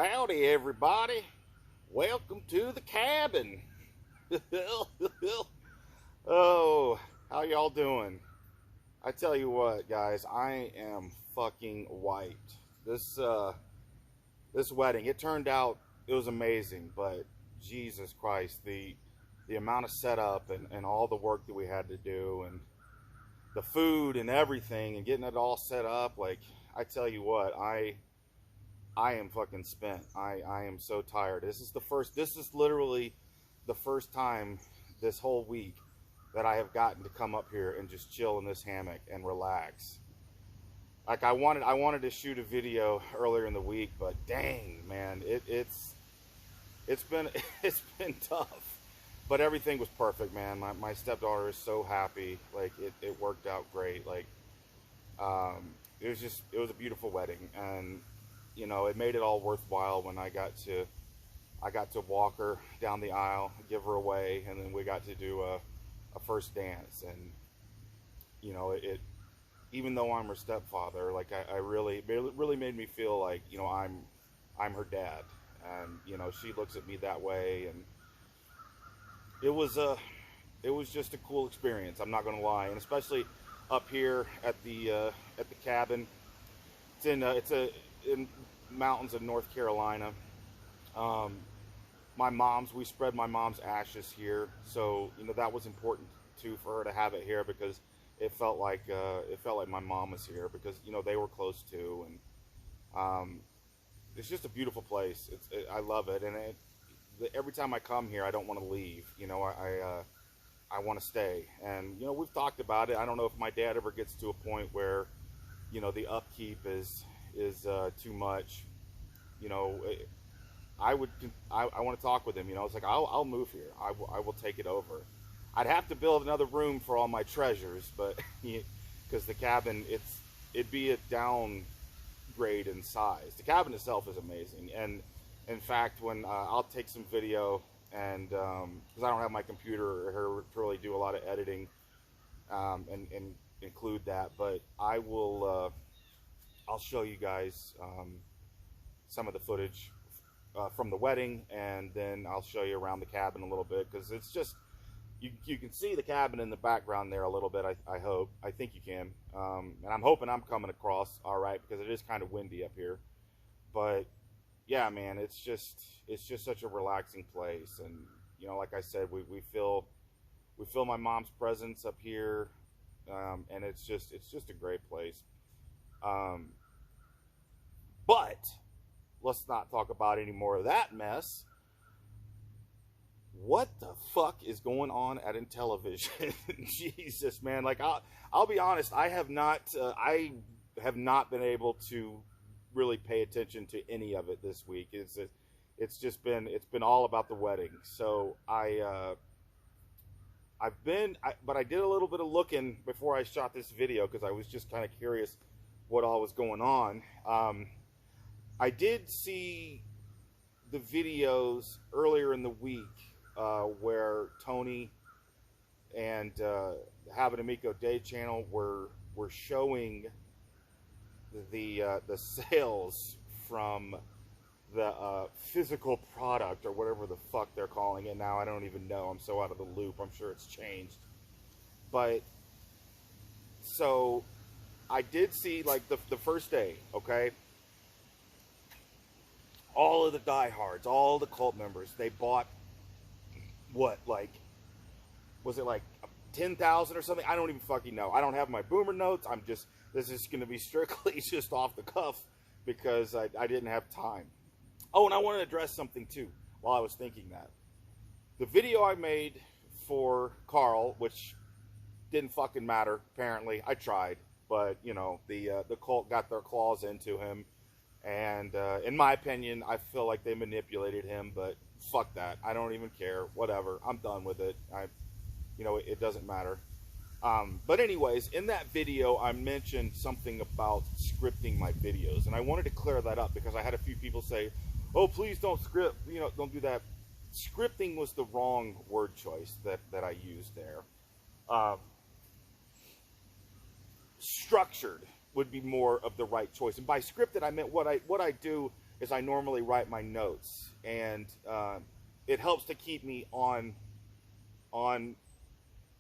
Howdy, everybody. Welcome to the cabin. Oh, how y'all doing? I tell you what, guys, I am fucking wiped. This wedding, it turned out, it was amazing, but Jesus Christ, the amount of setup and all the work that we had to do, and the food and everything, and getting it all set up, like, I tell you what, I am fucking spent. I am so tired. This is literally the first time this whole week that I have gotten to come up here and just chill in this hammock and relax. Like I wanted to shoot a video earlier in the week, but dang, man, it's been it's been tough. But everything was perfect, man. My stepdaughter is so happy. Like it worked out great. Like it was a beautiful wedding, and you know, it made it all worthwhile when I got to walk her down the aisle, give her away, and then we got to do a first dance. And you know, it even though I'm her stepfather, like it really made me feel like, you know, I'm her dad, and you know, she looks at me that way, and it was just a cool experience. I'm not gonna lie, and especially up here at the cabin. It's in mountains of North Carolina. We spread my mom's ashes here, so you know that was important too for her to have it here, because it felt like my mom was here, because you know they were close too, and it's just a beautiful place. I love it, and every time I come here, I don't want to leave. You know, I want to stay, and you know, we've talked about it. I don't know if my dad ever gets to a point where, you know, the upkeep is too much. You know, I want to talk with him. You know, it's like I'll move here. I will take it over. I'd have to build another room for all my treasures, but because the cabin, it'd be a downgrade in size. The cabin itself is amazing, and in fact, when I'll take some video, and because I don't have my computer or to really do a lot of editing and include that, but I will. I'll show you guys some of the footage from the wedding, and then I'll show you around the cabin a little bit, because it's just, you can see the cabin in the background there a little bit. I think you can, and I'm hoping I'm coming across all right, because it is kind of windy up here. But yeah, man, it's just such a relaxing place, and you know, like I said, we feel my mom's presence up here, and it's just a great place. But let's not talk about any more of that mess. What the fuck is going on at Intellivision? Jesus, man. Like I'll be honest, I have not been able to really pay attention to any of it this week. It's been all about the wedding. So but I did a little bit of looking before I shot this video, because I was just kind of curious what all was going on. I did see the videos earlier in the week where Tony and Have an Amico Day channel were showing the sales from the physical product, or whatever the fuck they're calling it now. I don't even know. I'm so out of the loop. I'm sure it's changed. But so I did see, like, the first day, okay? All of the diehards, all the cult members, they bought, what, like, was it like 10,000 or something? I don't even fucking know. I don't have my boomer notes. This is going to be strictly just off the cuff, because I didn't have time. Oh, and I want to address something too while I was thinking that. The video I made for Carl, which didn't fucking matter, apparently. I tried, but, you know, the cult got their claws into him. And in my opinion, I feel like they manipulated him, but fuck that. I don't even care. Whatever. I'm done with it. You know, it doesn't matter. But anyways, in that video, I mentioned something about scripting my videos, and I wanted to clear that up, because I had a few people say, "Oh, please don't script. You know, don't do that." Scripting was the wrong word choice that I used there. Structured would be more of the right choice. And by scripted, I meant what I do is I normally write my notes, and it helps to keep me on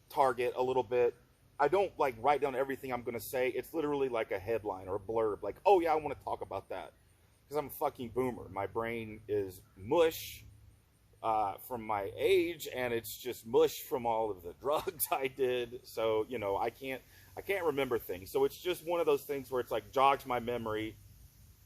target a little bit. I don't like write down everything I'm gonna say. It's literally like a headline or a blurb, like, oh yeah, I want to talk about that, because I'm a fucking boomer. My brain is mush from my age, and it's just mush from all of the drugs I did. So you know, I can't remember things. So it's just one of those things where it's like jogs my memory,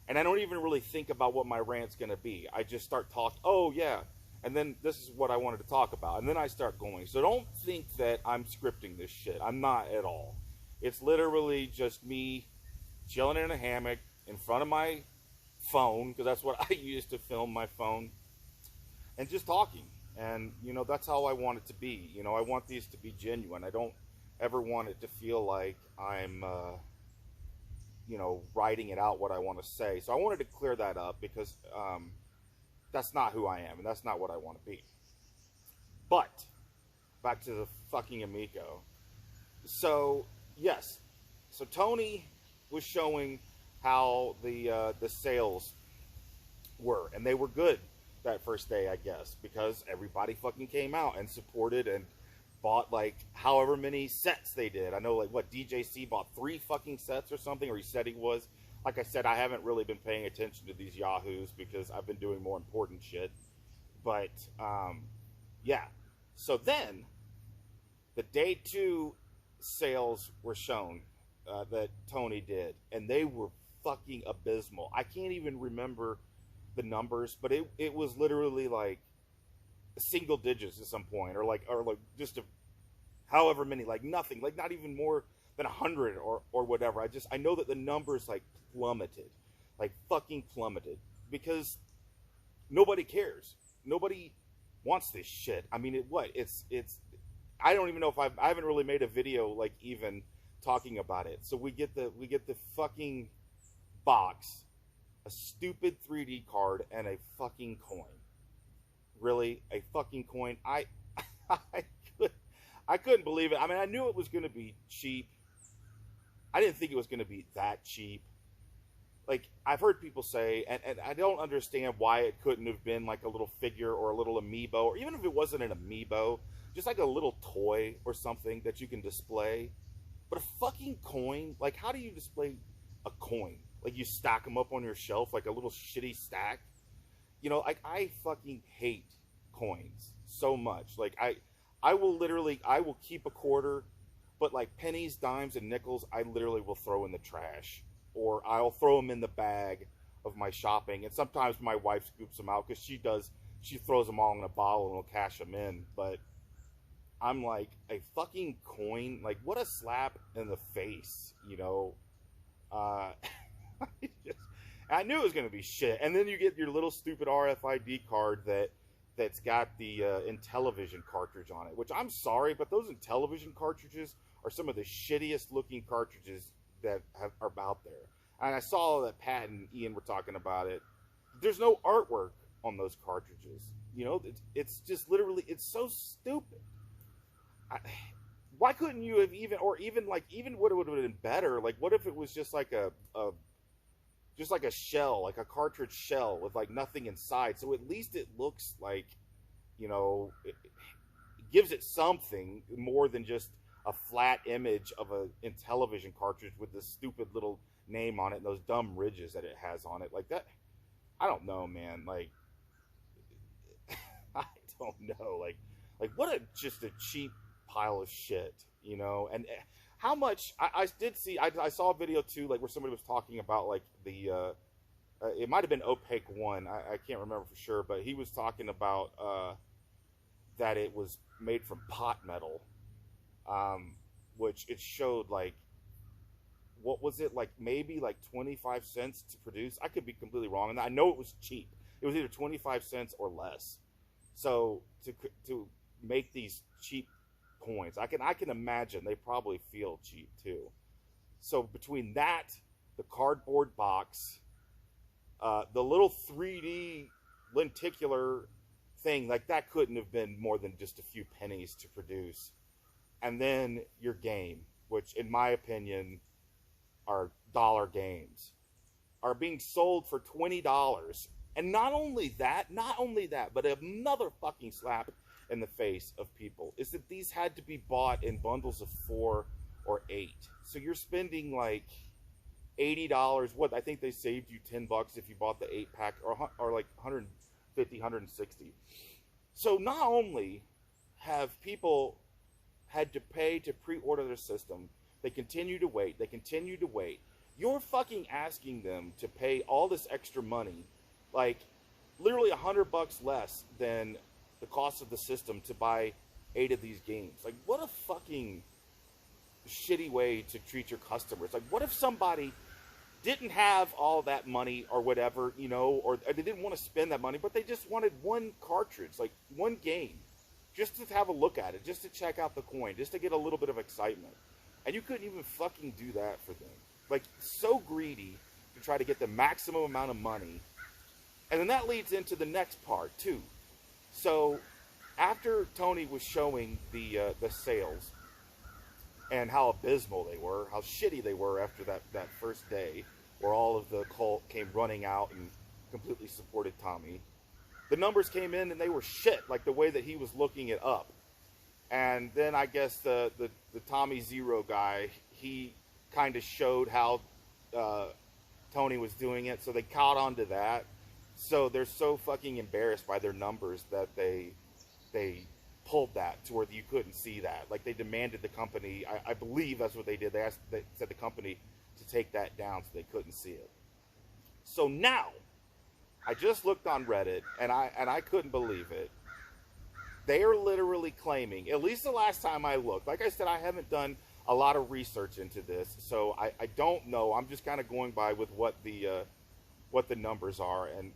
and I don't even really think about what my rant's gonna be. I just start talking. Oh yeah, and then this is what I wanted to talk about, and then I start going. So don't think that I'm scripting this shit. I'm not at all. It's literally just me chilling in a hammock in front of my phone, because that's what I use to film my phone, and just talking. And you know, that's how I want it to be. You know, I want these to be genuine. I don't ever want it to feel like I'm you know, writing it out what I want to say. So I wanted to clear that up, because that's not who I am, and that's not what I want to be. But back to the fucking Amico. So yes, so Tony was showing how the sales were, and they were good that first day, I guess, because everybody fucking came out and supported and bought like however many sets they did. I know, like, what, DJC bought 3 fucking sets or something, or he said he was. Like I said, I haven't really been paying attention to these yahoos because I've been doing more important shit. But yeah, so then the day 2 sales were shown that Tony did, and they were fucking abysmal. I can't even remember the numbers, but it was literally like single digits at some point, or like just however many, like nothing, like not even more than 100 or whatever. I know that the numbers like plummeted, like fucking plummeted, because nobody cares. Nobody wants this shit. I mean, it's I don't even know if I haven't really made a video like even talking about it. So we get the fucking box, a stupid 3D card, and a fucking coin. Really, a fucking coin? I couldn't believe it. I mean, I knew it was going to be cheap. I didn't think it was going to be that cheap. Like, I've heard people say, and I don't understand why it couldn't have been like a little figure or a little amiibo, or even if it wasn't an amiibo, just like a little toy or something that you can display. But a fucking coin? Like, how do you display a coin? Like, you stack them up on your shelf like a little shitty stack? You know, like, I fucking hate coins so much. Like, I will keep a quarter, but like pennies, dimes, and nickels, I literally will throw in the trash, or I'll throw them in the bag of my shopping. And sometimes my wife scoops them out, because she throws them all in a bottle and will cash them in. But I'm like, a fucking coin? Like, what a slap in the face, you know? I knew it was going to be shit. And then you get your little stupid RFID card that's got the Intellivision cartridge on it, which, I'm sorry, but those Intellivision cartridges are some of the shittiest looking cartridges that are out there. And I saw that Pat and Ian were talking about it. There's no artwork on those cartridges. You know, it's just literally, it's so stupid. Why couldn't you have even what would have been better? Like, what if it was just like a shell, like a cartridge shell with like nothing inside, so at least it looks like, you know, it gives it something more than just a flat image of a Intellivision cartridge with this stupid little name on it and those dumb ridges that it has on it. Like that, I don't know, man. Like, I don't know. Like what just a cheap pile of shit, you know? And how much, I did see, I saw a video too, like where somebody was talking about like the, it might have been Opaque One, I can't remember for sure, but he was talking about that it was made from pot metal, which it showed like, what was it, like maybe like 25 cents to produce? I could be completely wrong, and I know it was cheap. It was either 25 cents or less. So to make these cheap coins, I can imagine they probably feel cheap too. So between that, the cardboard box, the little 3D lenticular thing, like that couldn't have been more than just a few pennies to produce. And then your game, which in my opinion are dollar games, are being sold for $20. And not only that, but another fucking slap in the face of people is that these had to be bought in bundles of 4 or 8. So you're spending like $80. What, I think they saved you $10 if you bought the 8-pack, or like 150, 160. So not only have people had to pay to pre-order their system, they continue to wait. You're fucking asking them to pay all this extra money, like literally $100 less than the cost of the system to buy 8 of these games. Like, what a fucking shitty way to treat your customers. Like, what if somebody didn't have all that money or whatever, you know, or they didn't want to spend that money, but they just wanted one cartridge, like one game, just to have a look at it, just to check out the coin, just to get a little bit of excitement. And you couldn't even fucking do that for them. Like, so greedy to try to get the maximum amount of money. And then that leads into the next part, too. So, after Tony was showing the sales and how abysmal they were, how shitty they were after that first day, where all of the cult came running out and completely supported Tommy, the numbers came in and they were shit, like the way that he was looking it up. And then I guess the Tommy Zero guy, he kind of showed how Tony was doing it, so they caught on to that. So they're so fucking embarrassed by their numbers that they pulled that to where you couldn't see that. Like, they demanded the company, I believe that's what they did. They said the company to take that down so they couldn't see it. So now, I just looked on Reddit, and I couldn't believe it. They are literally claiming, at least the last time I looked, like I said, I haven't done a lot of research into this, so I don't know. I'm just kind of going by with what the numbers are. And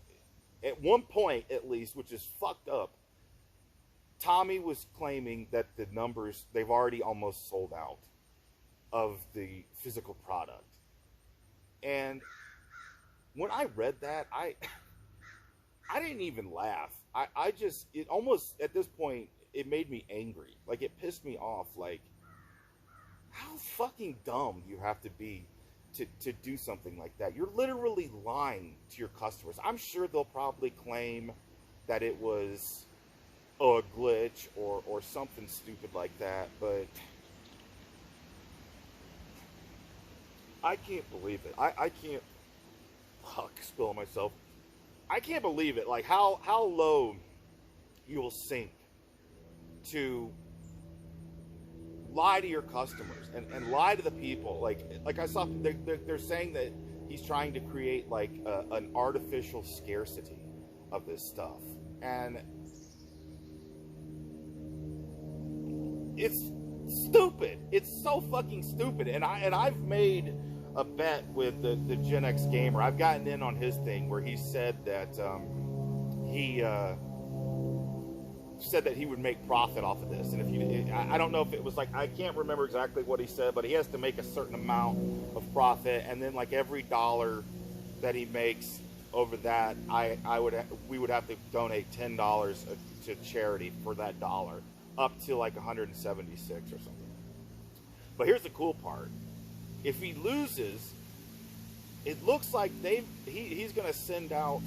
at one point, at least, which is fucked up, Tommy was claiming that the numbers, they've already almost sold out of the physical product. And when I read that, I didn't even laugh. I just, it almost, at this point, it made me angry. Like, it pissed me off. Like, how fucking dumb you have to be to do something like that. You're literally lying to your customers. I'm sure they'll probably claim that it was a glitch or something stupid like that, but I can't believe it. I can't, fuck, spilling myself. I can't believe it. Like, how low you will sink to lie to your customers and lie to the people. Like I saw, they're saying that he's trying to create like an artificial scarcity of this stuff, and it's stupid. It's so fucking stupid. And I've made a bet with the Gen X Gamer. I've gotten in on his thing where he said that he would make profit off of this. And if you, I don't know if it was like, I can't remember exactly what he said, but he has to make a certain amount of profit, and then like every dollar that he makes over that, we would have to donate $10 to charity for that dollar, up to like 176 or something. But here's the cool part. If he loses, it looks like he's going to send out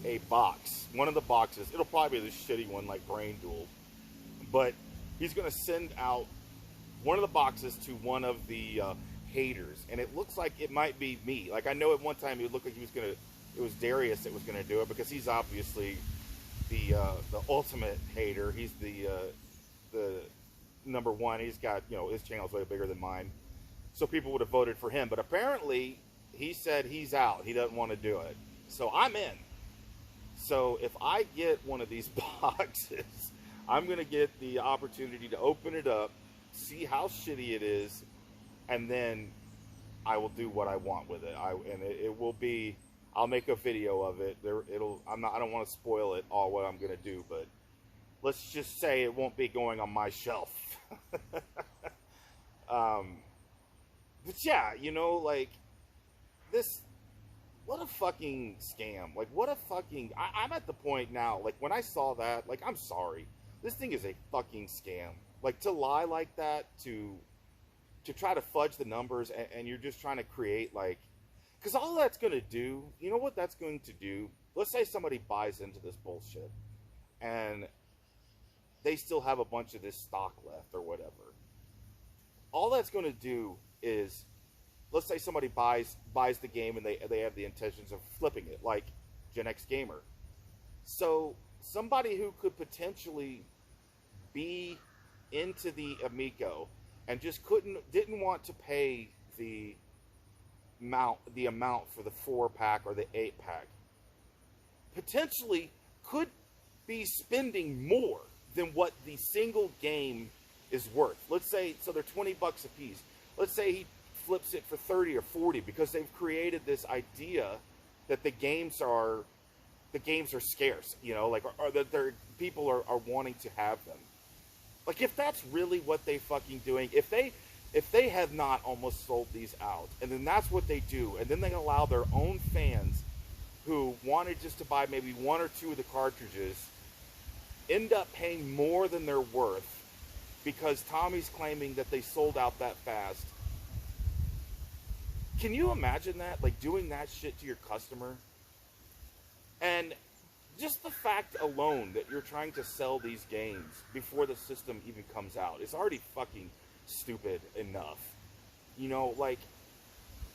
a box, one of the boxes. It'll probably be the shitty one like Brain Duel, but he's going to send out one of the boxes to one of the haters, and it looks like it might be me. Like, I know at one time it looked like it was Darius that was going to do it, because he's obviously the ultimate hater. He's the number one. He's got, you know, his channel's way bigger than mine, so people would have voted for him. But apparently he said he's out. He doesn't want to do it. So I'm in. So if I get one of these boxes, I'm going to get the opportunity to open it up, see how shitty it is, and then I will do what I want with it. It will be, I'll make a video of it. I don't want to spoil it all what I'm going to do, but let's just say it won't be going on my shelf. But yeah, you know, like, this, what a fucking scam. Like, what a fucking, I'm at the point now, like, when I saw that, like, I'm sorry. This thing is a fucking scam. Like, to lie like that, to try to fudge the numbers, and you're just trying to create, like, Because all that's going to do, you know what that's going to do? Let's say somebody buys into this bullshit and they still have a bunch of this stock left or whatever. All that's going to do is, let's say somebody buys the game and they have the intentions of flipping it, like Gen X Gamer. So somebody who could potentially be into the Amico and just didn't want to pay the amount for the 4-pack or the 8-pack, potentially could be spending more than what the single game is worth. Let's say, so they're $20 a piece. Let's say he flips it for 30 or 40 because they've created this idea that the games are scarce, you know, like, or that people are wanting to have them. Like, if that's really what they fucking doing, if they have not almost sold these out, and then that's what they do, and then they allow their own fans who wanted just to buy maybe 1 or 2 of the cartridges end up paying more than they're worth because Tommy's claiming that they sold out that fast. Can you imagine that? Like, doing that shit to your customer? And just the fact alone that you're trying to sell these games before the system even comes out is already fucking stupid enough. You know, like,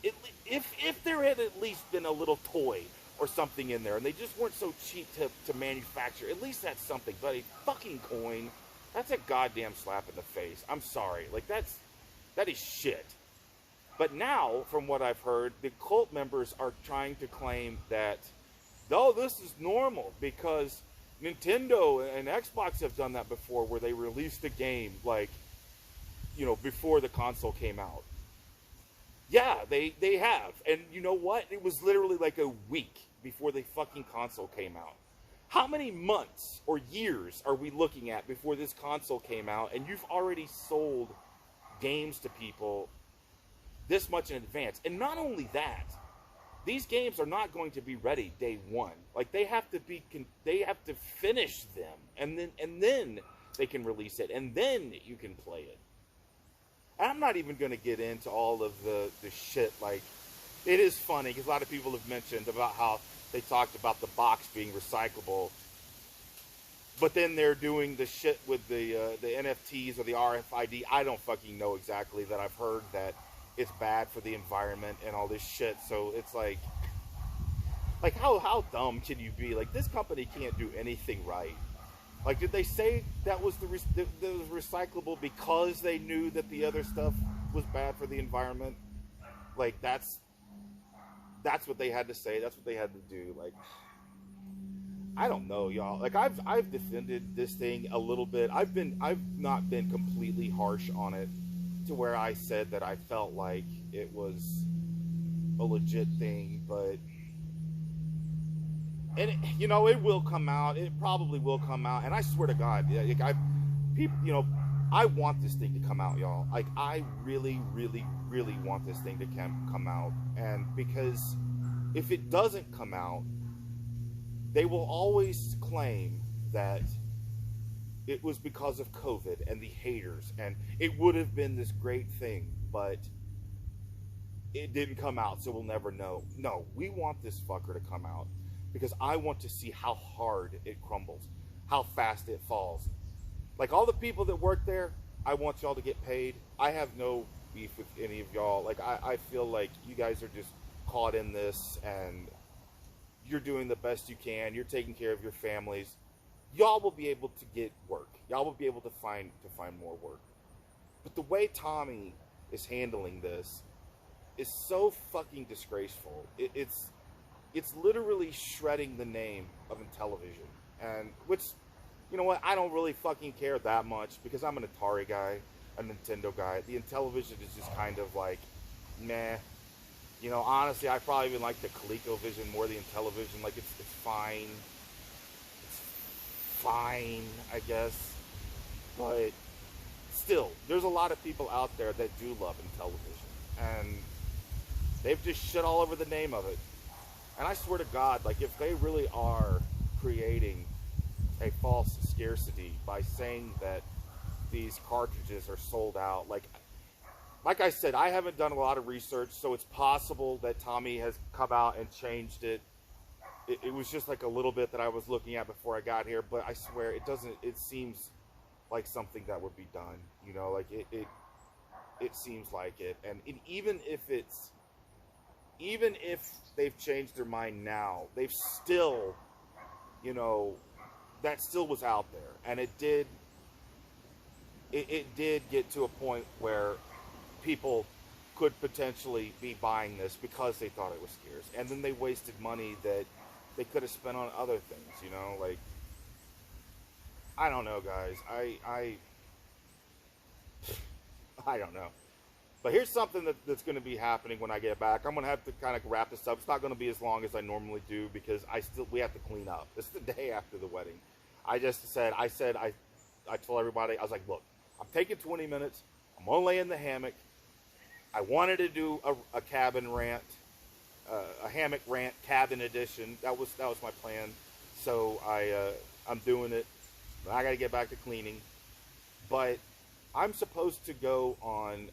if there had at least been a little toy or something in there and they just weren't so cheap to manufacture, at least that's something. But a fucking coin, that's a goddamn slap in the face. I'm sorry. Like, that is shit. But now, from what I've heard, the cult members are trying to claim that, no, this is normal because Nintendo and Xbox have done that before, where they released a game, like, you know, before the console came out. Yeah, they have. And you know what? It was literally like a week before the fucking console came out. How many months or years are we looking at before this console came out and you've already sold games to people this much in advance? And not only that, these games are not going to be ready day one. Like, they have to finish them, and then they can release it, and then you can play it. And I'm not even going to get into all of the shit. Like, it is funny because a lot of people have mentioned about how they talked about the box being recyclable, but then they're doing the shit with the NFTs or the RFID. I don't fucking know exactly. That I've heard that it's bad for the environment and all this shit. So it's like how dumb can you be? Like, this company can't do anything right. Like, did they say that was the recyclable because they knew that the other stuff was bad for the environment? Like, that's what they had to say. That's what they had to do. Like, I don't know, y'all. Like, I've defended this thing a little bit. I've not been completely harsh on it, to where I said that I felt like it was a legit thing, but, and it, you know, it will come out. It probably will come out, and I swear to God, like, you know, I want this thing to come out, y'all. Like, I really, really, really want this thing to come out, and because if it doesn't come out, they will always claim that it was because of COVID and the haters, and it would have been this great thing, but it didn't come out, so we'll never know. No, we want this fucker to come out because I want to see how hard it crumbles, how fast it falls. Like, all the people that work there, I want y'all to get paid. I have no beef with any of y'all. Like, I feel like you guys are just caught in this, and you're doing the best you can. You're taking care of your families. Y'all will be able to get work. Y'all will be able to find more work. But the way Tommy is handling this is so fucking disgraceful. It's literally shredding the name of Intellivision. And which, you know what, I don't really fucking care that much because I'm an Atari guy, a Nintendo guy. The Intellivision is just kind of like, meh. You know, honestly, I probably even like the ColecoVision more than Intellivision. Like, it's fine. Fine, I guess, but still, there's a lot of people out there that do love Intellivision, and they've just shit all over the name of it. And I swear to God, like, if they really are creating a false scarcity by saying that these cartridges are sold out, like like I said, I haven't done a lot of research, so it's possible that Tommy has come out and changed it. It was just like a little bit that I was looking at before I got here, but I swear it doesn't. It seems like something that would be done. You know, like it seems like it. And even if they've changed their mind now, they've still, you know, that still was out there, and it did get to a point where people could potentially be buying this because they thought it was scarce, and then they wasted money that they could have spent on other things, you know. Like, I don't know, guys. I don't know. But here's something that's going to be happening when I get back. I'm going to have to kind of wrap this up. It's not going to be as long as I normally do because we have to clean up. This is the day after the wedding. I told everybody, I was like, look, I'm taking 20 minutes. I'm going to lay in the hammock. I wanted to do a cabin rant, a hammock rant cabin edition. That was my plan. So I'm doing it. I got to get back to cleaning. But I'm supposed to go on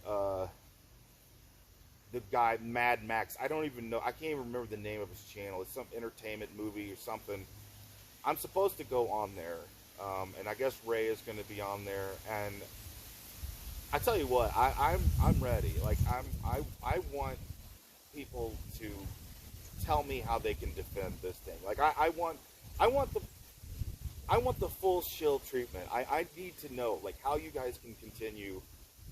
the guy Mad Max. I don't even know. I can't even remember the name of his channel. It's some entertainment movie or something. I'm supposed to go on there, and I guess Ray is going to be on there. And I tell you what, I'm ready. Like I want people to tell me how they can defend this thing. Like I want the full shill treatment. I need to know, like, how you guys can continue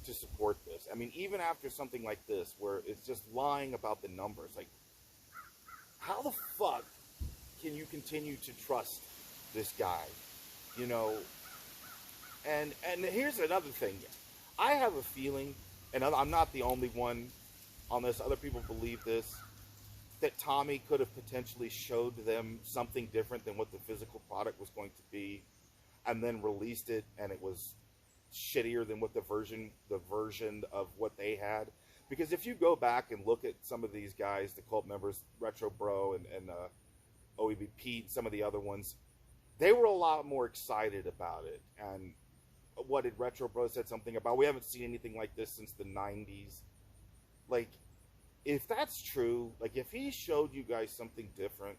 to support this. I mean, even after something like this, where it's just lying about the numbers, like, how the fuck can you continue to trust this guy? You know, and here's another thing. I have a feeling, and I'm not the only one on this, other people believe this, that Tommy could have potentially showed them something different than what the physical product was going to be, and then released it, and it was shittier than what the version of what they had. Because if you go back and look at some of these guys, the cult members, Retro Bro and OEB Pete, some of the other ones, they were a lot more excited about it. And what did Retro Bro said something about? We haven't seen anything like this since the 90s. Like, if that's true, like, if he showed you guys something different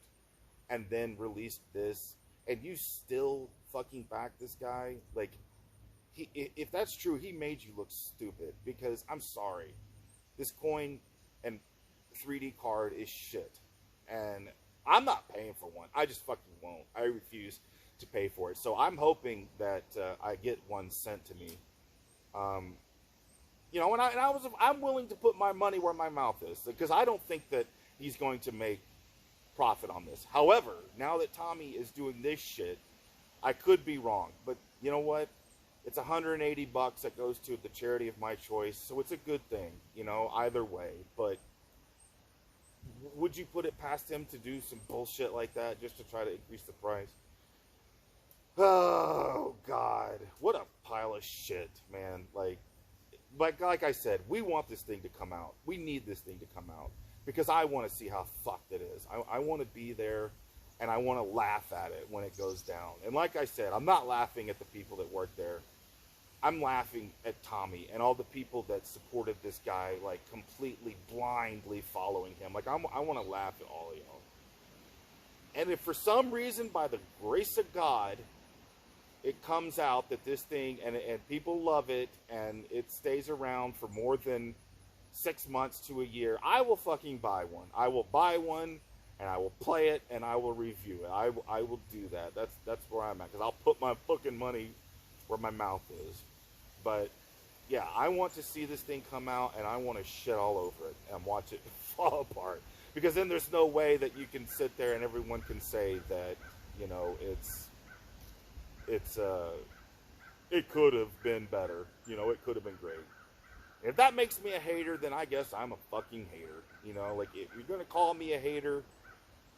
and then released this, and you still fucking back this guy, like, if that's true, he made you look stupid. Because, I'm sorry, this coin and 3D card is shit. And I'm not paying for one. I just fucking won't. I refuse to pay for it. So I'm hoping that I get one sent to me. You know, I'm willing to put my money where my mouth is, because I don't think that he's going to make profit on this. However, now that Tommy is doing this shit, I could be wrong. But you know what? It's $180 that goes to the charity of my choice, so it's a good thing, you know, either way. But would you put it past him to do some bullshit like that just to try to increase the price? Oh, God. What a pile of shit, man. Like I said, we want this thing to come out. We need this thing to come out. Because I want to see how fucked it is. I want to be there, and I want to laugh at it when it goes down. And like I said, I'm not laughing at the people that work there. I'm laughing at Tommy and all the people that supported this guy, like, completely blindly following him. Like, I want to laugh at all of y'all. And if for some reason, by the grace of God, it comes out that this thing, and people love it, and it stays around for more than 6 months to a year, I will fucking buy one. I will buy one, and I will play it, and I will review it. I will do that. That's where I'm at, because I'll put my fucking money where my mouth is. But yeah, I want to see this thing come out, and I want to shit all over it and watch it fall apart. Because then there's no way that you can sit there and everyone can say that, you know, it could have been better. You know, it could have been great. If that makes me a hater, then I guess I'm a fucking hater. You know, like, if you're going to call me a hater,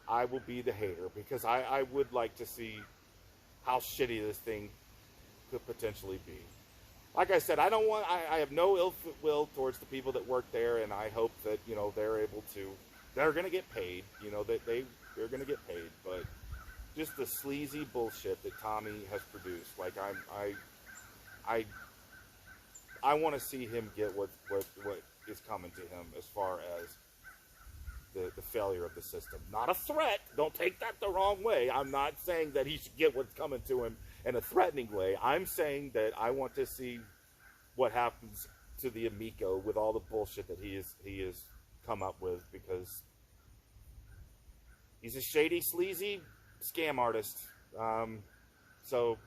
I will be the hater. Because I would like to see how shitty this thing could potentially be. Like I said, I have no ill will towards the people that work there, and I hope that, you know, they're going to get paid, you know, that they're going to get paid, but just the sleazy bullshit that Tommy has produced, like, I want to see him get what is coming to him as far as the failure of the system. Not a threat. Don't take that the wrong way. I'm not saying that he should get what's coming to him in a threatening way. I'm saying that I want to see what happens to the Amico with all the bullshit that he is come up with, because he's a shady, sleazy scam artist. So,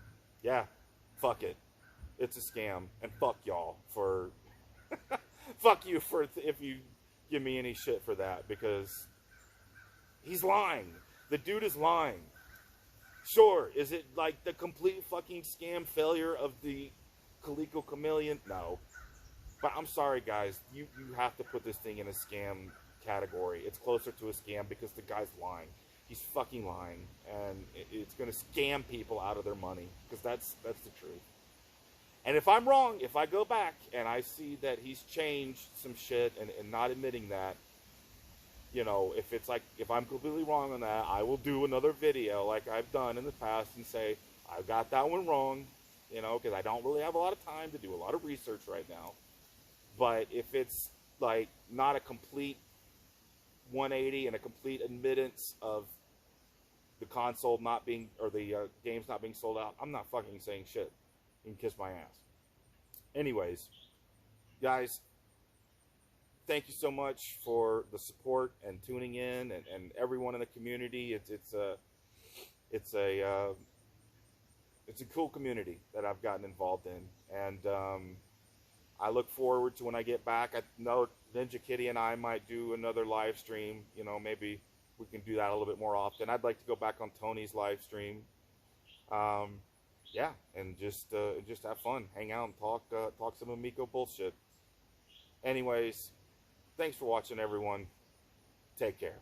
yeah, fuck it. It's a scam, and fuck y'all for fuck you for if you give me any shit for that, because he's lying. The dude is lying. Sure, is it like the complete fucking scam failure of the Calico Chameleon? No. But I'm sorry, guys. You have to put this thing in a scam category. It's closer to a scam because the guy's lying. He's fucking lying, and it's going to scam people out of their money, because that's the truth. And if I'm wrong, if I go back and I see that he's changed some shit and not admitting that, you know, if I'm completely wrong on that, I will do another video like I've done in the past and say, I got that one wrong, you know, because I don't really have a lot of time to do a lot of research right now. But if it's like not a complete 180 and a complete admittance of the console not being, or the games not being sold out, I'm not fucking saying shit. You can kiss my ass. Anyways, guys, thank you so much for the support and tuning in, and everyone in the community. It's a cool community that I've gotten involved in, and I look forward to when I get back. I know Ninja Kitty and I might do another live stream. You know, maybe we can do that a little bit more often. I'd like to go back on Tony's live stream. Yeah, and just have fun, hang out, and talk some Amico bullshit. Anyways, thanks for watching, everyone. Take care.